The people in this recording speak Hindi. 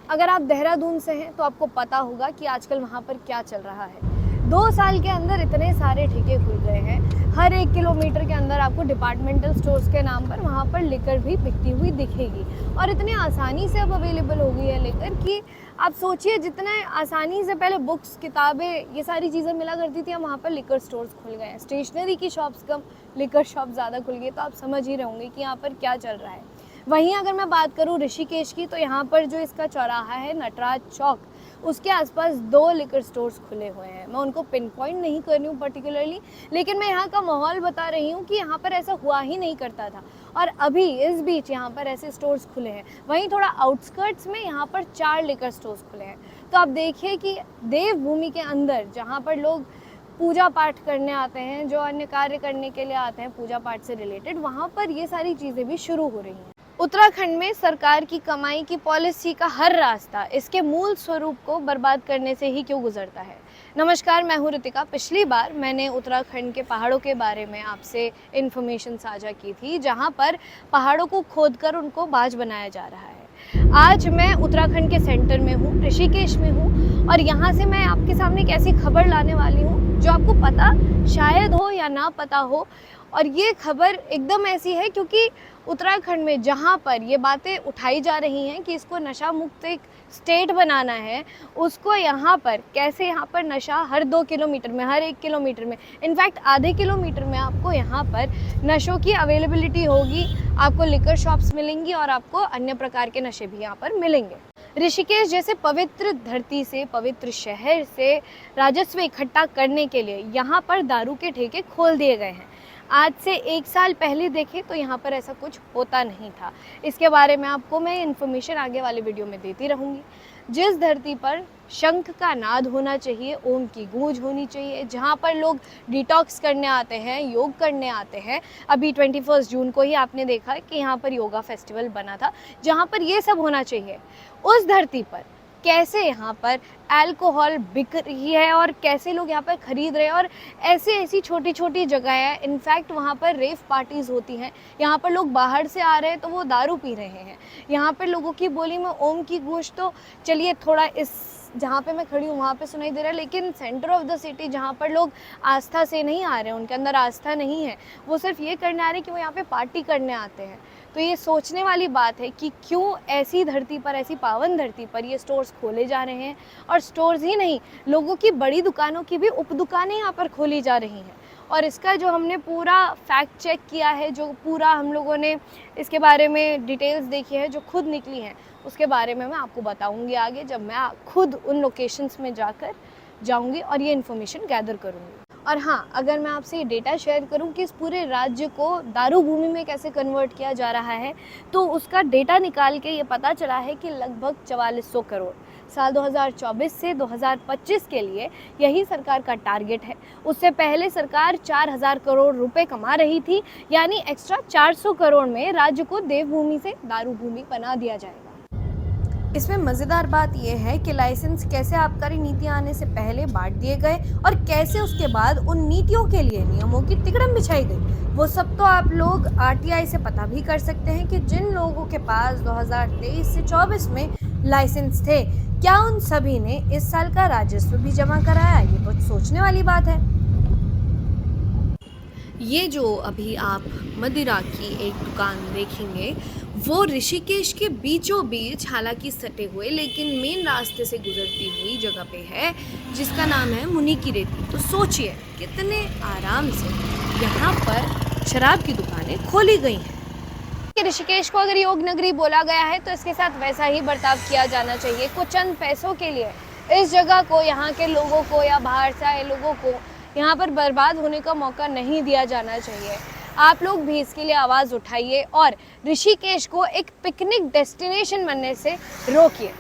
अगर आप देहरादून से हैं तो आपको पता होगा कि आजकल वहाँ पर क्या चल रहा है। 2 साल के अंदर इतने सारे ठेके खुल गए हैं, हर 1 किलोमीटर के अंदर आपको डिपार्टमेंटल स्टोर्स के नाम पर वहाँ पर लिकर भी बिकती हुई दिखेगी और इतनी आसानी से अब अवेलेबल हो गई है लिकर कि आप सोचिए जितने आसानी से पहले बुक्स, किताबें, ये सारी चीज़ें मिला करती थी, अब वहाँ पर लिकर स्टोर्स खुल गए हैं। स्टेशनरी की शॉप्स कम, लिकर शॉप ज़्यादा खुल गई, तो आप समझ ही रहे होंगे कि यहाँ पर क्या चल रहा है। वहीं अगर मैं बात करूँ ऋषिकेश की, तो यहाँ पर जो इसका चौराहा है नटराज चौक, उसके आसपास 2 लिकर स्टोर्स खुले हुए हैं। मैं उनको पिन पॉइंट नहीं कर रही हूँ पर्टिकुलरली, लेकिन मैं यहाँ का माहौल बता रही हूँ कि यहाँ पर ऐसा हुआ ही नहीं करता था और अभी इस बीच यहाँ पर ऐसे स्टोर्स खुले हैं। वहीं थोड़ा आउटस्कर्ट्स में यहाँ पर 4 लिकर स्टोर्स खुले हैं। तो आप देखिए कि देवभूमि के अंदर जहाँ पर लोग पूजा पाठ करने आते हैं, जो अन्य कार्य करने के लिए आते हैं पूजा पाठ से रिलेटेड, वहाँ पर ये सारी चीज़ें भी शुरू हो रही हैं। उत्तराखंड में सरकार की कमाई की पॉलिसी का हर रास्ता इसके मूल स्वरूप को बर्बाद करने से ही क्यों गुजरता है। नमस्कार, मैं हूँ ऋतिका। पिछली बार मैंने उत्तराखंड के पहाड़ों के बारे में आपसे इन्फॉर्मेशन साझा की थी, जहाँ पर पहाड़ों को खोदकर उनको बाज बनाया जा रहा है। आज मैं उत्तराखंड के सेंटर में हूँ, ऋषिकेश में हूँ, और यहाँ से मैं आपके सामने एक ऐसी खबर लाने वाली हूँ जो आपको पता शायद हो या ना पता हो। और ये खबर एकदम ऐसी है क्योंकि उत्तराखंड में जहाँ पर ये बातें उठाई जा रही हैं कि इसको नशा मुक्त एक स्टेट बनाना है, उसको यहाँ पर कैसे यहाँ पर नशा हर 2 किलोमीटर में, हर 1 किलोमीटर में, इनफैक्ट आधे किलोमीटर में आपको यहाँ पर नशों की अवेलेबिलिटी होगी। आपको लिकर शॉप्स मिलेंगी और आपको अन्य प्रकार के नशे भी यहाँ पर मिलेंगे। ऋषिकेश जैसे पवित्र धरती से, पवित्र शहर से राजस्व इकट्ठा करने के लिए यहाँ पर दारू के ठेके खोल दिए गए हैं। आज से 1 साल पहले देखें तो यहाँ पर ऐसा कुछ होता नहीं था। इसके बारे में आपको मैं इन्फॉर्मेशन आगे वाले वीडियो में देती रहूँगी। जिस धरती पर शंख का नाद होना चाहिए, ओम की गूंज होनी चाहिए, जहाँ पर लोग डिटॉक्स करने आते हैं, योग करने आते हैं। अभी 21 जून को ही आपने देखा कि यहाँ पर योगा फेस्टिवल बना था, जहाँ पर ये सब होना चाहिए। उस धरती पर कैसे यहाँ पर अल्कोहल बिक रही है और कैसे लोग यहाँ पर ख़रीद रहे हैं, और ऐसी छोटी छोटी जगह है, इनफैक्ट वहाँ पर रेव पार्टीज़ होती हैं। यहाँ पर लोग बाहर से आ रहे हैं तो वो दारू पी रहे हैं। यहाँ पर लोगों की बोली में ओम की गूंज तो चलिए थोड़ा इस जहाँ पे मैं खड़ी हूँ वहाँ पे सुनाई दे रहा है, लेकिन सेंटर ऑफ द सिटी जहाँ पर लोग आस्था से नहीं आ रहे हैं, उनके अंदर आस्था नहीं है, वो सिर्फ ये करने आ रहे हैं कि वो यहाँ पे पार्टी करने आते हैं। तो ये सोचने वाली बात है कि क्यों ऐसी धरती पर, ऐसी पावन धरती पर ये स्टोर्स खोले जा रहे हैं। और स्टोर्स ही नहीं, लोगों की बड़ी दुकानों की भी उप दुकानें यहाँ पर खोली जा रही हैं। और इसका जो हमने पूरा फैक्ट चेक किया है, जो पूरा हम लोगों ने इसके बारे में डिटेल्स देखी है, जो खुद निकली हैं, उसके बारे में मैं आपको बताऊंगी आगे, जब मैं खुद उन लोकेशंस में जाऊंगी और ये इन्फॉर्मेशन गैदर करूंगी। और हाँ, अगर मैं आपसे ये डेटा शेयर करूं कि इस पूरे राज्य को दारू भूमि में कैसे कन्वर्ट किया जा रहा है, तो उसका डेटा निकाल के ये पता चला है कि लगभग 4400 करोड़ साल 2024 से 2025 के लिए यही सरकार का टारगेट है। उससे पहले सरकार 4000 करोड़ रुपए कमा रही थी, यानी एक्स्ट्रा 400 करोड़ में राज्य को देवभूमि से दारू भूमि बना दिया जाएगा। इसमें मज़ेदार बात यह है कि लाइसेंस कैसे आबकारी नीतियां आने से पहले बांट दिए गए और कैसे उसके बाद उन नीतियों के लिए नियमों की तिकड़म बिछाई गई, वो सब तो आप लोग आरटीआई से पता भी कर सकते हैं कि जिन लोगों के पास 2023 से 24 में लाइसेंस थे, क्या उन सभी ने इस साल का राजस्व भी जमा कराया? ये तो सोचने वाली बात है। ये जो अभी आप मदिरा की एक दुकान देखेंगे, वो ऋषिकेश के बीचों बीच, हालांकि सटे हुए लेकिन मेन रास्ते से गुजरती हुई जगह पे है, जिसका नाम है मुनि की रेती। तो सोचिए कितने आराम से यहाँ पर शराब की दुकानें खोली गई हैं। ऋषिकेश को अगर योग नगरी बोला गया है तो इसके साथ वैसा ही बर्ताव किया जाना चाहिए। कुछ चंद पैसों के लिए इस जगह को, यहाँ के लोगों को या बाहर से आए लोगों को यहाँ पर बर्बाद होने का मौका नहीं दिया जाना चाहिए। आप लोग भी इसके लिए आवाज़ उठाइए और ऋषिकेश को एक पिकनिक डेस्टिनेशन बनने से रोकिए।